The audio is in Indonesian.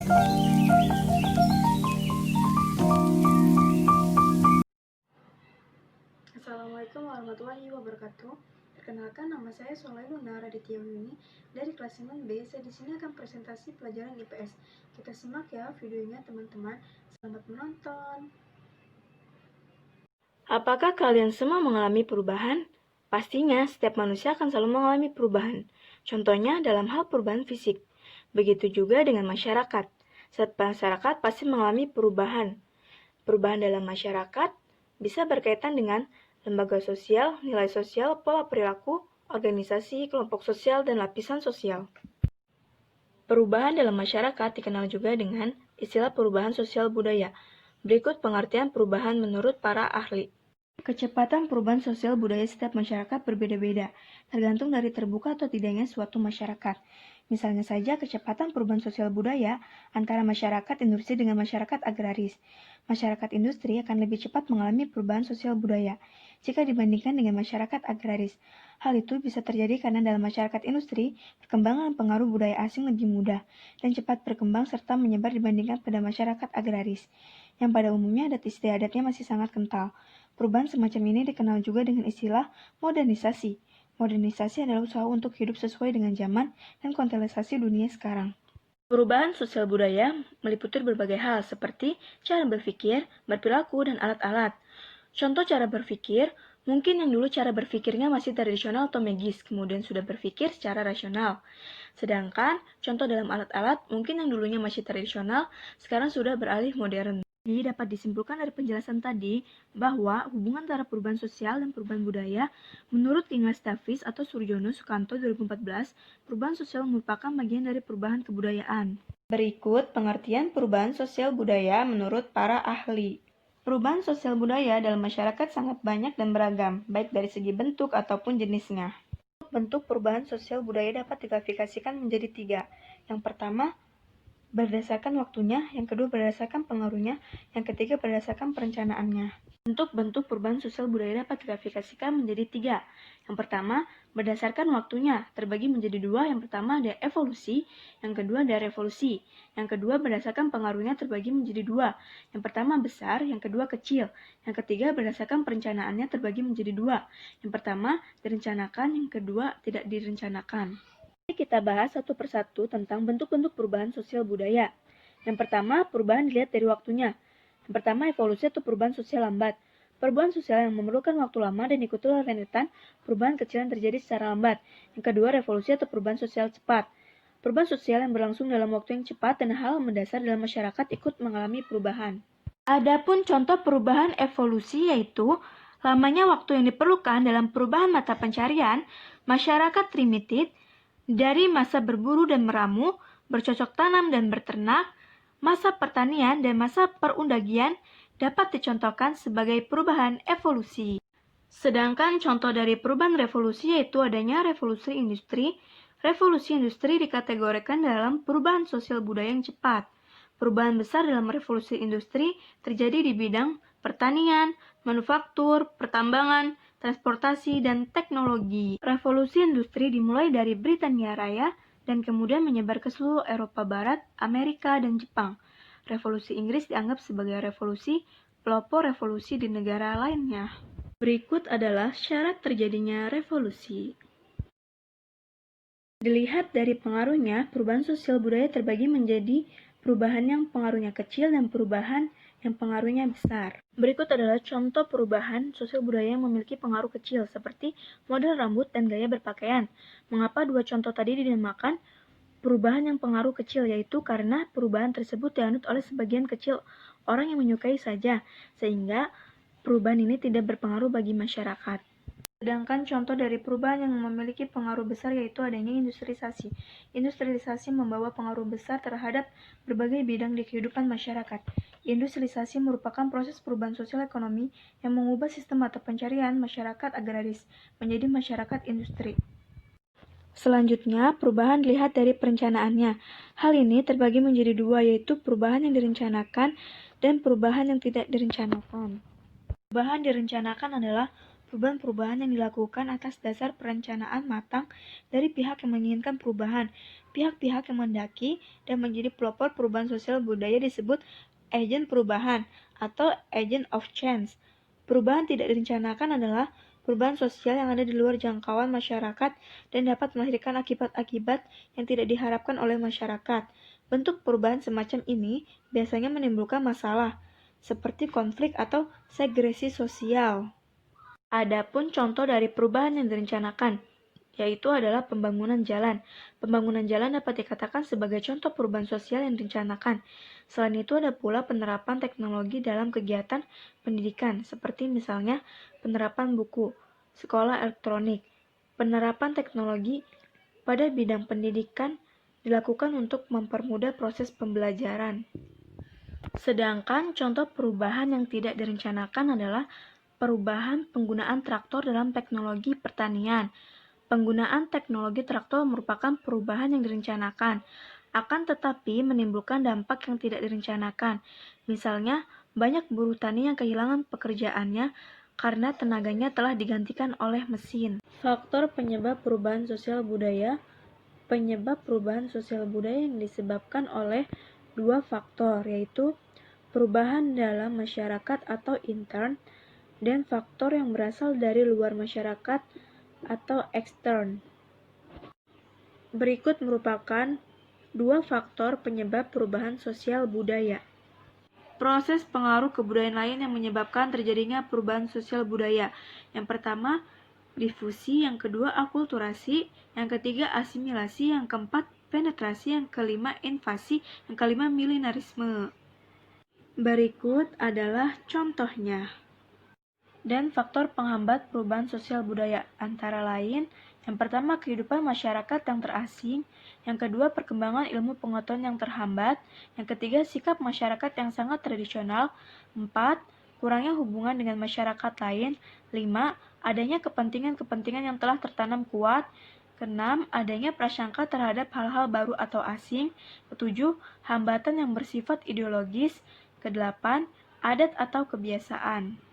Assalamualaikum warahmatullahi wabarakatuh. Perkenalkan, nama saya Solailuna Raditya Yuni dari kelas 9B. Saya di sini akan presentasi pelajaran IPS. Kita simak ya videonya teman-teman. Selamat menonton. Apakah kalian semua mengalami perubahan? Pastinya setiap manusia akan selalu mengalami perubahan. Contohnya dalam hal perubahan fisik. Begitu juga dengan masyarakat. Setiap masyarakat pasti mengalami perubahan. Perubahan dalam masyarakat bisa berkaitan dengan lembaga sosial, nilai sosial, pola perilaku, organisasi, kelompok sosial, dan lapisan sosial. Perubahan dalam masyarakat dikenal juga dengan istilah perubahan sosial budaya. Berikut pengertian perubahan menurut para ahli. Kecepatan perubahan sosial budaya setiap masyarakat berbeda-beda, tergantung dari terbuka atau tidaknya suatu masyarakat. Misalnya saja kecepatan perubahan sosial budaya antara masyarakat industri dengan masyarakat agraris. Masyarakat industri akan lebih cepat mengalami perubahan sosial budaya jika dibandingkan dengan masyarakat agraris. Hal itu bisa terjadi karena dalam masyarakat industri, perkembangan pengaruh budaya asing lebih mudah dan cepat berkembang serta menyebar dibandingkan pada masyarakat agraris, yang pada umumnya adat istiadatnya masih sangat kental. Perubahan semacam ini dikenal juga dengan istilah modernisasi. Modernisasi adalah usaha untuk hidup sesuai dengan zaman dan konteksasi dunia sekarang. Perubahan sosial budaya meliputi berbagai hal seperti cara berpikir, berperilaku, dan alat-alat. Contoh cara berpikir, mungkin yang dulu cara berpikirnya masih tradisional atau magis, kemudian sudah berpikir secara rasional. Sedangkan contoh dalam alat-alat, mungkin yang dulunya masih tradisional, sekarang sudah beralih modern. Jadi dapat disimpulkan dari penjelasan tadi bahwa hubungan antara perubahan sosial dan perubahan budaya menurut Ignaz Davis atau Surjono Sukanto 2014, perubahan sosial merupakan bagian dari perubahan kebudayaan. Berikut pengertian perubahan sosial budaya menurut para ahli. Perubahan sosial budaya dalam masyarakat sangat banyak dan beragam, baik dari segi bentuk ataupun jenisnya. Bentuk perubahan sosial budaya dapat diklasifikasikan menjadi 3. Yang pertama, berdasarkan waktunya, yang kedua berdasarkan pengaruhnya, yang ketiga berdasarkan perencanaannya. Bentuk-bentuk perubahan sosial budaya dapat diklasifikasikan menjadi 3. Yang pertama, berdasarkan waktunya, terbagi menjadi 2. Yang pertama ada evolusi, yang kedua ada revolusi. Yang kedua berdasarkan pengaruhnya terbagi menjadi 2. Yang pertama besar, yang kedua kecil. Yang ketiga berdasarkan perencanaannya terbagi menjadi 2. Yang pertama direncanakan, yang kedua tidak direncanakan. Kita bahas satu persatu tentang bentuk-bentuk perubahan sosial budaya. Yang pertama, perubahan dilihat dari waktunya. Yang pertama, evolusi atau perubahan sosial lambat. Perubahan sosial yang memerlukan waktu lama dan diikuti oleh rentetan perubahan kecil yang terjadi secara lambat. Yang kedua, revolusi atau perubahan sosial cepat. Perubahan sosial yang berlangsung dalam waktu yang cepat dan hal mendasar dalam masyarakat ikut mengalami perubahan. Adapun contoh perubahan evolusi yaitu lamanya waktu yang diperlukan dalam perubahan mata pencarian masyarakat primitif dari masa berburu dan meramu, bercocok tanam dan berternak, masa pertanian dan masa perundagian dapat dicontohkan sebagai perubahan evolusi. Sedangkan contoh dari perubahan revolusi yaitu adanya revolusi industri. Revolusi industri dikategorikan dalam perubahan sosial budaya yang cepat. Perubahan besar dalam revolusi industri terjadi di bidang pertanian, manufaktur, pertambangan, transportasi, dan teknologi. Revolusi industri dimulai dari Britania Raya dan kemudian menyebar ke seluruh Eropa Barat, Amerika, dan Jepang. Revolusi Inggris dianggap sebagai revolusi pelopor revolusi di negara lainnya. Berikut adalah syarat terjadinya revolusi. Dilihat dari pengaruhnya, perubahan sosial budaya terbagi menjadi perubahan yang pengaruhnya kecil dan perubahan yang pengaruhnya besar. Berikut adalah contoh perubahan sosial budaya yang memiliki pengaruh kecil, seperti model rambut dan gaya berpakaian. Mengapa dua contoh tadi dinamakan perubahan yang pengaruh kecil, yaitu karena perubahan tersebut dianut oleh sebagian kecil orang yang menyukai saja, sehingga perubahan ini tidak berpengaruh bagi masyarakat. Sedangkan contoh dari perubahan yang memiliki pengaruh besar yaitu adanya industrialisasi. Industrialisasi membawa pengaruh besar terhadap berbagai bidang di kehidupan masyarakat. Industrialisasi merupakan proses perubahan sosial ekonomi yang mengubah sistem mata pencarian masyarakat agraris menjadi masyarakat industri. Selanjutnya, perubahan dilihat dari perencanaannya. Hal ini terbagi menjadi 2, yaitu perubahan yang direncanakan dan perubahan yang tidak direncanakan. Perubahan direncanakan adalah perubahan-perubahan yang dilakukan atas dasar perencanaan matang dari pihak yang menginginkan perubahan. pihak-pihak yang mendaki dan menjadi pelopor perubahan sosial budaya disebut agen perubahan atau agent of change. Perubahan tidak direncanakan adalah perubahan sosial yang ada di luar jangkauan masyarakat dan dapat melahirkan akibat-akibat yang tidak diharapkan oleh masyarakat. Bentuk perubahan semacam ini biasanya menimbulkan masalah, seperti konflik atau segresi sosial. Adapun contoh dari perubahan yang direncanakan, yaitu adalah pembangunan jalan. Pembangunan jalan dapat dikatakan sebagai contoh perubahan sosial yang direncanakan. Selain itu ada pula penerapan teknologi dalam kegiatan pendidikan, seperti misalnya penerapan buku, sekolah elektronik. Penerapan teknologi pada bidang pendidikan dilakukan untuk mempermudah proses pembelajaran. Sedangkan contoh perubahan yang tidak direncanakan adalah perubahan penggunaan traktor dalam teknologi pertanian. Penggunaan teknologi traktor merupakan perubahan yang direncanakan, akan tetapi menimbulkan dampak yang tidak direncanakan. Misalnya, banyak buruh tani yang kehilangan pekerjaannya karena tenaganya telah digantikan oleh mesin. Faktor penyebab perubahan sosial budaya. Penyebab perubahan sosial budaya yang disebabkan oleh dua faktor, yaitu perubahan dalam masyarakat atau intern dan faktor yang berasal dari luar masyarakat atau ekstern. Berikut merupakan dua faktor penyebab perubahan sosial budaya. Proses pengaruh kebudayaan lain yang menyebabkan terjadinya perubahan sosial budaya. Yang pertama, difusi, yang kedua, akulturasi, yang ketiga, asimilasi, yang keempat, penetrasi, yang kelima, invasi, yang kelima, milenarisme. Berikut adalah contohnya. Dan faktor penghambat perubahan sosial budaya antara lain, yang pertama kehidupan masyarakat yang terasing, yang kedua perkembangan ilmu pengetahuan yang terhambat, yang ketiga sikap masyarakat yang sangat tradisional, 4. Kurangnya hubungan dengan masyarakat lain, 5. Adanya kepentingan-kepentingan yang telah tertanam kuat, keenam, adanya prasangka terhadap hal-hal baru atau asing, ketujuh, hambatan yang bersifat ideologis, kedelapan, adat atau kebiasaan.